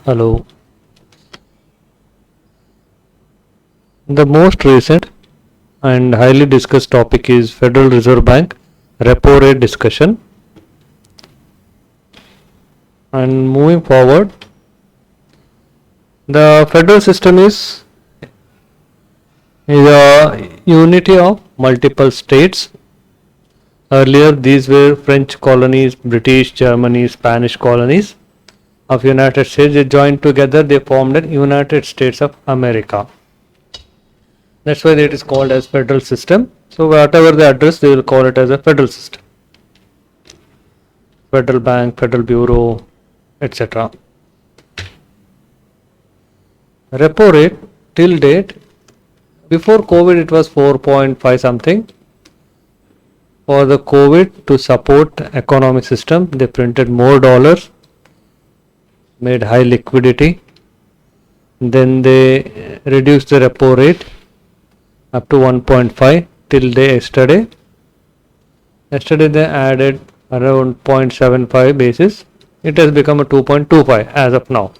Hello. The most recent and highly discussed topic is Federal Reserve Bank repo rate discussion. And moving forward, the federal system is a unity of multiple states. Earlier, these were French colonies, British, Germany, Spanish colonies of United States. They joined together. They formed the United States of America. That's why it is called as federal system. So whatever they address, they will call it as a federal system. Federal Bank, Federal Bureau, etc. Repo rate till date, before COVID it was 4.5 something. For the COVID to support economic system, they printed more dollars, made high liquidity. Then they reduced the repo rate up to 1.5 till yesterday. Yesterday they added around 0.75 basis. It has become a 2.25 as of now.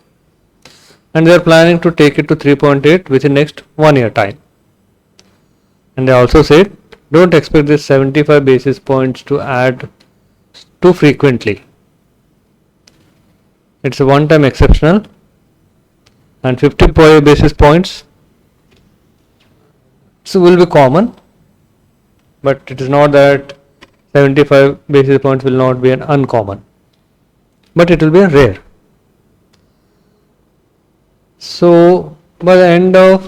And they are planning to take it to 3.8 within next 1 year time. And they also said, don't expect this 75 basis points to add too frequently. It's a one-time exceptional, and 50 basis points will be common, but it is not that 75 basis points will not be an uncommon, but it will be a rare. So by the end of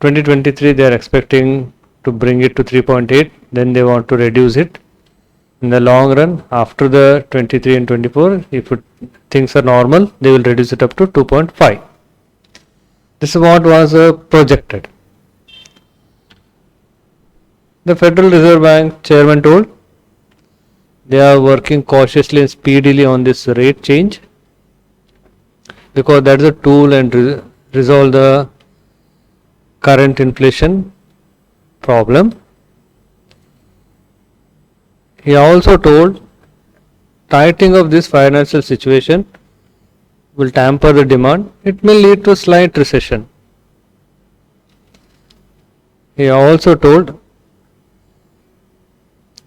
2023 they are expecting to bring it to 3.8, then they want to reduce it. In the long run, after the 23 and 24, if things are normal, they will reduce it up to 2.5. This is what was projected. The Federal Reserve Bank chairman told they are working cautiously and speedily on this rate change because that is a tool and resolve the current inflation problem. He also told tightening of this financial situation will tamper the demand. It may lead to a slight recession. He also told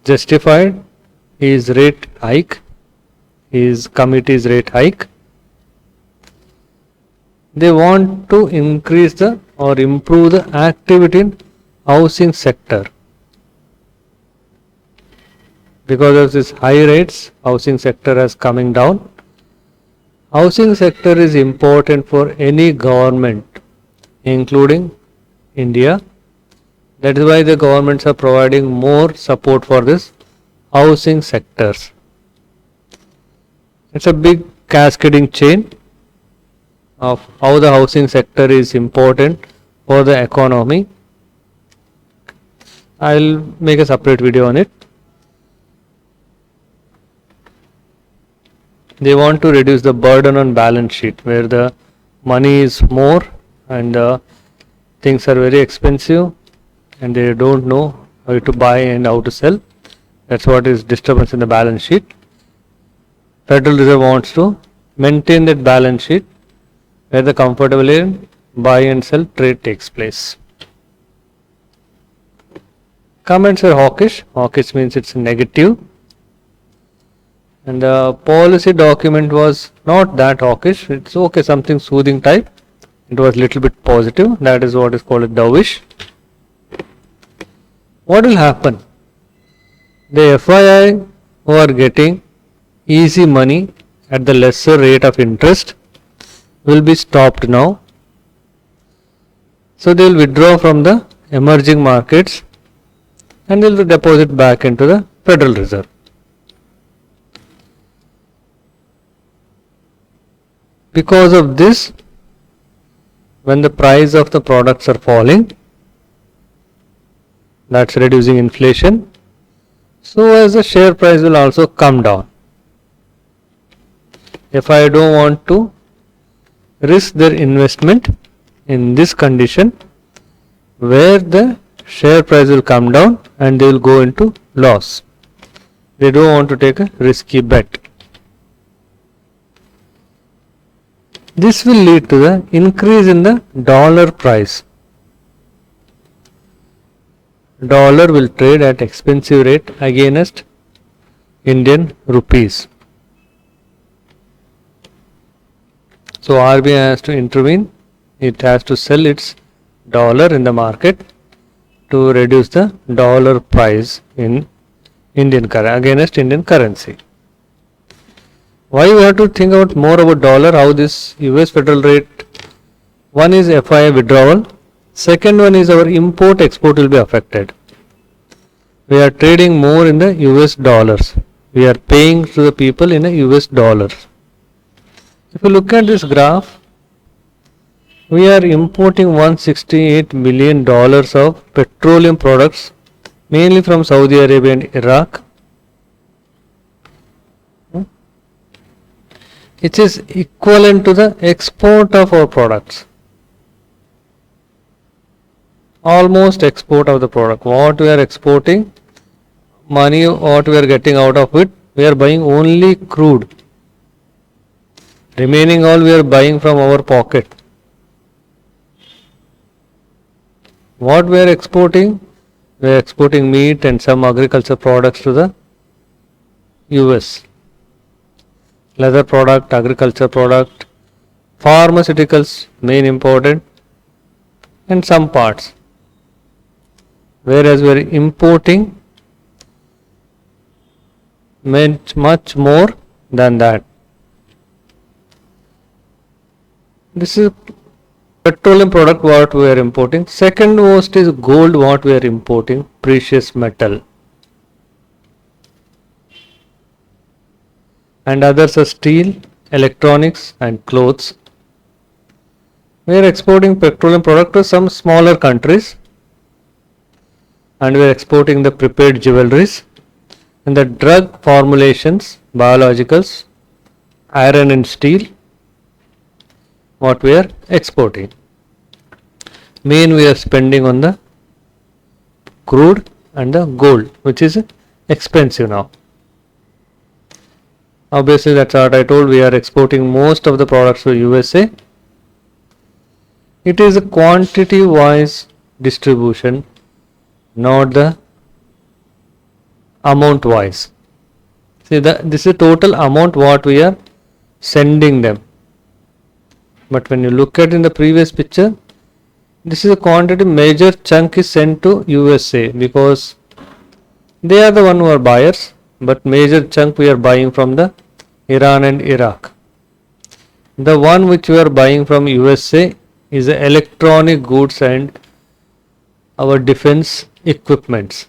justified his rate hike, his committee's rate hike. They want to increase the or improve the activity in housing sector. Because of this high rates, housing sector is coming down. Housing sector is important for any government, including India. That is why the governments are providing more support for this housing sectors. It's a big cascading chain of how the housing sector is important for the economy. I'll make a separate video on it. They want to reduce the burden on balance sheet where the money is more and things are very expensive and they don't know how to buy and how to sell. That's what is disturbance in the balance sheet. Federal Reserve wants to maintain that balance sheet where the comfortable buy and sell trade takes place. Comments are hawkish. Hawkish means it's negative. And the policy document was not that hawkish. It's okay, something soothing type. It was little bit positive. That is what is called a dovish. What will happen? The FII who are getting easy money at the lesser rate of interest will be stopped now. So they will withdraw from the emerging markets and they will deposit back into the Federal Reserve. Because of this, when the price of the products are falling, that's reducing inflation. So as the share price will also come down. If I don't want to risk their investment in this condition where the share price will come down and they will go into loss. They don't want to take a risky bet. This will lead to the increase in the dollar price. Dollar will trade at expensive rate against Indian rupees. So RBI has to intervene. It has to sell its dollar in the market to reduce the dollar price in against Indian currency. Why we have to think about more about dollar? How this US federal rate? One is FII withdrawal. Second one is our import export will be affected. We are trading more in the US dollars. We are paying to the people in the US dollars. If you look at this graph, we are importing $168 million of petroleum products, mainly from Saudi Arabia and Iraq. It is equivalent to the export of our products. Almost export of the product. What we are exporting, money what we are getting out of it, we are buying only crude. Remaining all we are buying from our pocket. What we are exporting? We are exporting meat and some agriculture products to the US. Leather product, agriculture product, pharmaceuticals, main important, and some parts. Whereas we are importing much more than that. This is petroleum product what we are importing. Second most is gold what we are importing, precious metal. And others are steel, electronics and clothes. We are exporting petroleum product to some smaller countries, and we are exporting the prepared jewelries and the drug formulations, biologicals, iron and steel what we are exporting. Main we are spending on the crude and the gold, which is expensive now. Obviously that's what I told, we are exporting most of the products to USA. It is a quantity wise distribution, not the amount wise. See this is total amount what we are sending them. But when you look at in the previous picture, this is a quantity, major chunk is sent to USA because they are the one who are buyers, but major chunk we are buying from the Iran and Iraq. The one which we are buying from USA is the electronic goods and our defense equipments.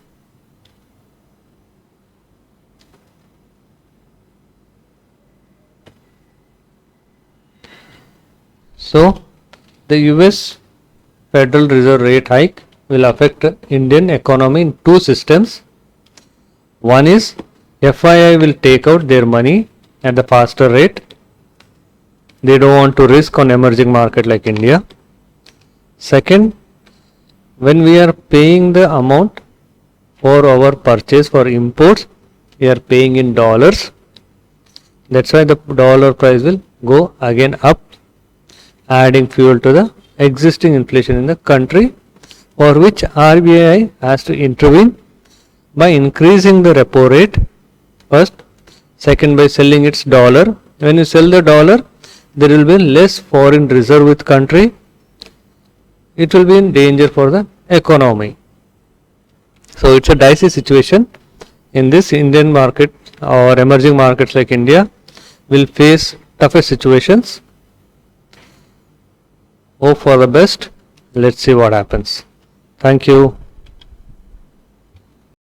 So the US Federal Reserve rate hike will affect Indian economy in two systems. One is FII will take out their money at the faster rate. They don't want to risk on emerging market like India. Second, when we are paying the amount for our purchase for imports, we are paying in dollars. That's why the dollar price will go again up, adding fuel to the existing inflation in the country, for which RBI has to intervene by increasing the repo rate first, second by selling its dollar. When you sell the dollar, there will be less foreign reserve with country. It will be in danger for the economy. So it's a dicey situation. In this Indian market or emerging markets like India will face tougher situations. Hope for the best. Let's see what happens. Thank you.